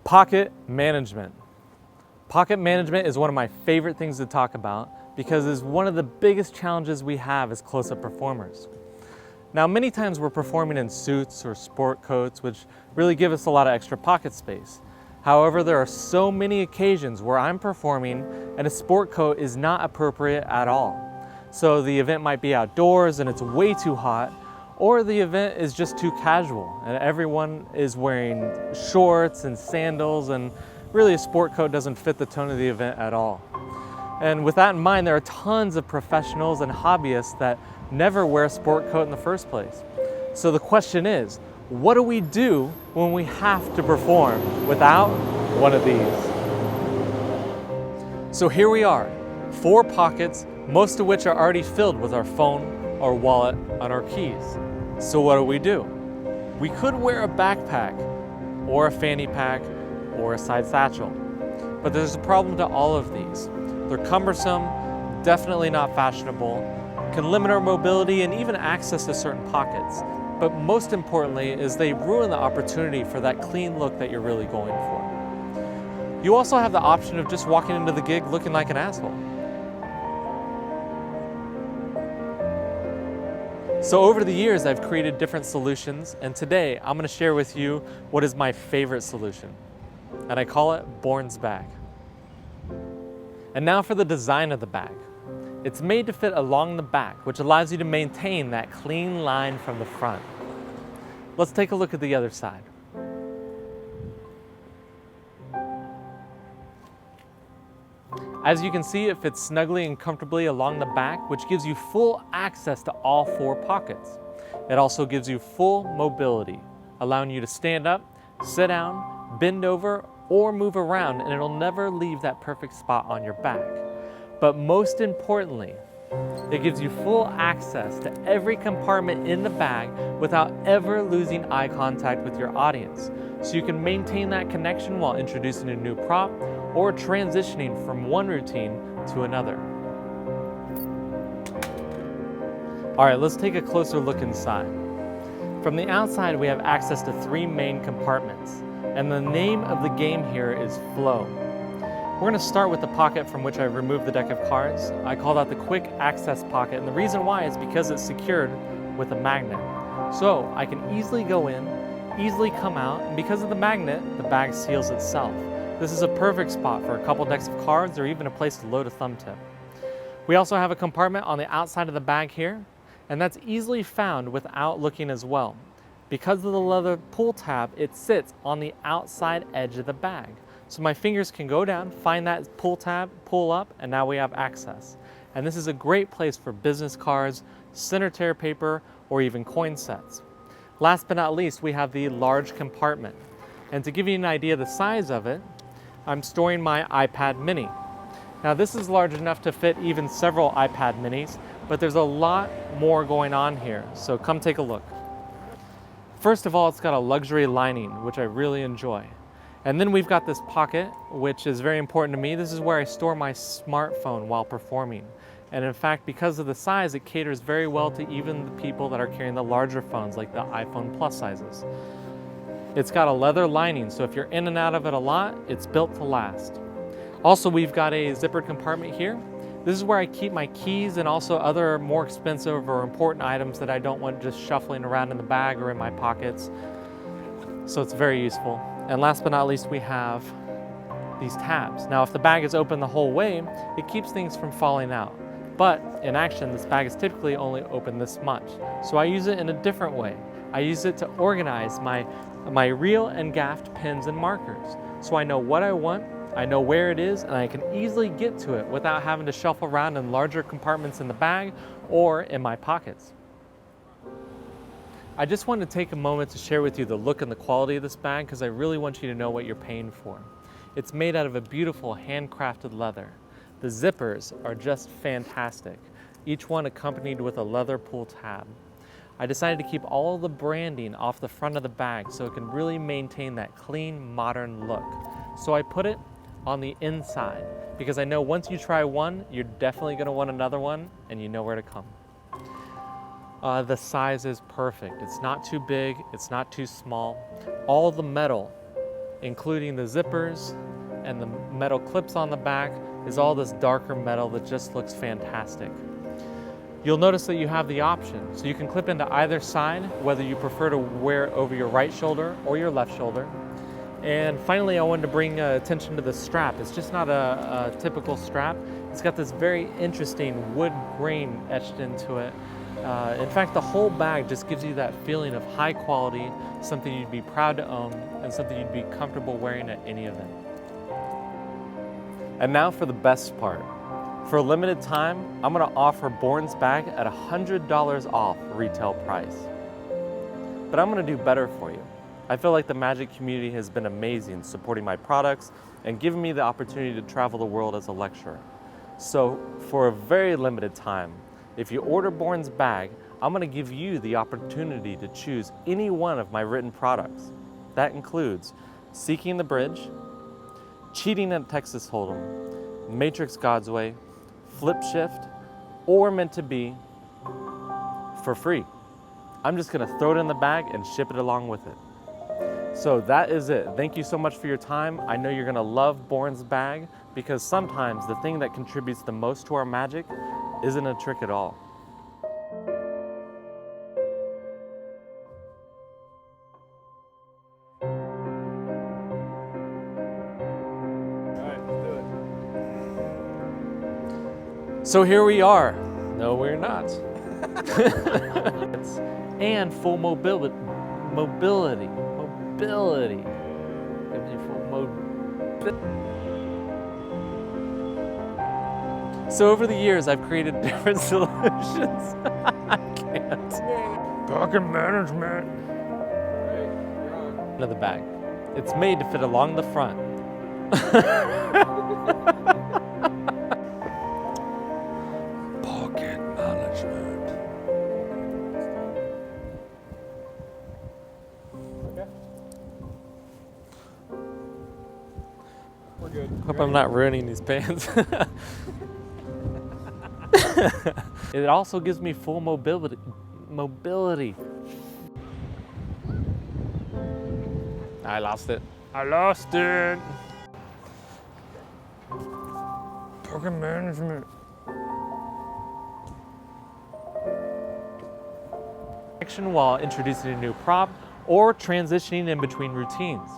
Pocket management. Pocket management is one of my favorite things to talk about because it's one of the biggest challenges we have as close-up performers. Now, many times we're performing in suits or sport coats, which really give us a lot of extra pocket space. However, there are so many occasions where I'm performing and a sport coat is not appropriate at all. So the event might be outdoors and it's way too hot, or the event is just too casual and everyone is wearing shorts and sandals, and really a sport coat doesn't fit the tone of the event at all. And with that in mind, there are tons of professionals and hobbyists that never wear a sport coat in the first place. So the question is, what do we do when we have to perform without one of these? So here we are, 4 pockets, most of which are already filled with our phone, our wallet, and our keys. So what do? We could wear a backpack, or a fanny pack, or a side satchel. But there's a problem to all of these. They're cumbersome, definitely not fashionable, can limit our mobility and even access to certain pockets. But most importantly is they ruin the opportunity for that clean look that you're really going for. You also have the option of just walking into the gig looking like an asshole. So over the years, I've created different solutions, and today I'm going to share with you what is my favorite solution. And I call it Borne's bag. And now for the design of the bag. It's made to fit along the back, which allows you to maintain that clean line from the front. Let's take a look at the other side. As you can see, it fits snugly and comfortably along the back, which gives you full access to all 4 pockets. It also gives you full mobility, allowing you to stand up, sit down, bend over, or move around, and it'll never leave that perfect spot on your back. But most importantly, it gives you full access to every compartment in the bag without ever losing eye contact with your audience. So you can maintain that connection while introducing a new prop or transitioning from one routine to another. All right, let's take a closer look inside. From the outside, we have access to 3 main compartments, and the name of the game here is Flow. We're going to start with the pocket from which I removed the deck of cards. I call that the quick access pocket, and the reason why is because it's secured with a magnet. So I can easily go in, easily come out, and because of the magnet, the bag seals itself. This is a perfect spot for a couple decks of cards or even a place to load a thumb tip. We also have a compartment on the outside of the bag here, and that's easily found without looking as well. Because of the leather pull tab, it sits on the outside edge of the bag. So my fingers can go down, find that pull tab, pull up, and now we have access. And this is a great place for business cards, center tear paper, or even coin sets. Last but not least, we have the large compartment. And to give you an idea of the size of it, I'm storing my iPad mini. Now this is large enough to fit even several iPad minis, but there's a lot more going on here, so come take a look. First of all, it's got a luxury lining, which I really enjoy. And then we've got this pocket, which is very important to me. This is where I store my smartphone while performing. And in fact, because of the size, it caters very well to even the people that are carrying the larger phones, like the iPhone Plus sizes. It's got a leather lining, so if you're in and out of it a lot, it's built to last. Also, we've got a zippered compartment here. This is where I keep my keys and also other more expensive or important items that I don't want just shuffling around in the bag or in my pockets. So it's very useful. And last but not least, we have these tabs. Now, if the bag is open the whole way, it keeps things from falling out. But in action, this bag is typically only open this much. So I use it in a different way. I use it to organize my reel and gaffed pens and markers. So I know what I want, I know where it is, and I can easily get to it without having to shuffle around in larger compartments in the bag or in my pockets. I just wanted to take a moment to share with you the look and the quality of this bag because I really want you to know what you're paying for. It's made out of a beautiful handcrafted leather. The zippers are just fantastic, each one accompanied with a leather pull tab. I decided to keep all the branding off the front of the bag so it can really maintain that clean, modern look. So I put it on the inside because I know once you try one, you're definitely going to want another one, and you know where to come. The size is perfect. It's not too big, it's not too small. All the metal including the zippers and the metal clips on the back, is all this darker metal that just looks fantastic. You'll notice that you have the option, so you can clip into either side, whether you prefer to wear it over your right shoulder or your left shoulder. And finally, I wanted to bring attention to the strap. It's just not a typical strap. It's got this very interesting wood grain etched into it. In fact, the whole bag just gives you that feeling of high quality, something you'd be proud to own, and something you'd be comfortable wearing at any event. And now for the best part. For a limited time, I'm gonna offer Borne's bag at $100 off retail price. But I'm gonna do better for you. I feel like the magic community has been amazing supporting my products and giving me the opportunity to travel the world as a lecturer. So for a very limited time, if you order Borne's bag, I'm gonna give you the opportunity to choose any one of my written products. That includes Seeking the Bridge, Cheating at Texas Hold'em, Matrix God's Way, Flip Shift, or Meant to Be for free. I'm just gonna throw it in the bag and ship it along with it. So that is it. Thank you so much for your time. I know you're gonna love Borne's bag because sometimes the thing that contributes the most to our magic isn't a trick at all. So here we are. No, we're not. And full mobility. Gives you full mobility. So over the years, I've created different solutions. I can't. Pocket management. Another bag. It's made to fit along the front. Pocket management. Okay. We're good. Hope I'm not ruining these pants. It also gives me full mobility. I lost it. Pocket management. Action while introducing a new prop or transitioning in between routines.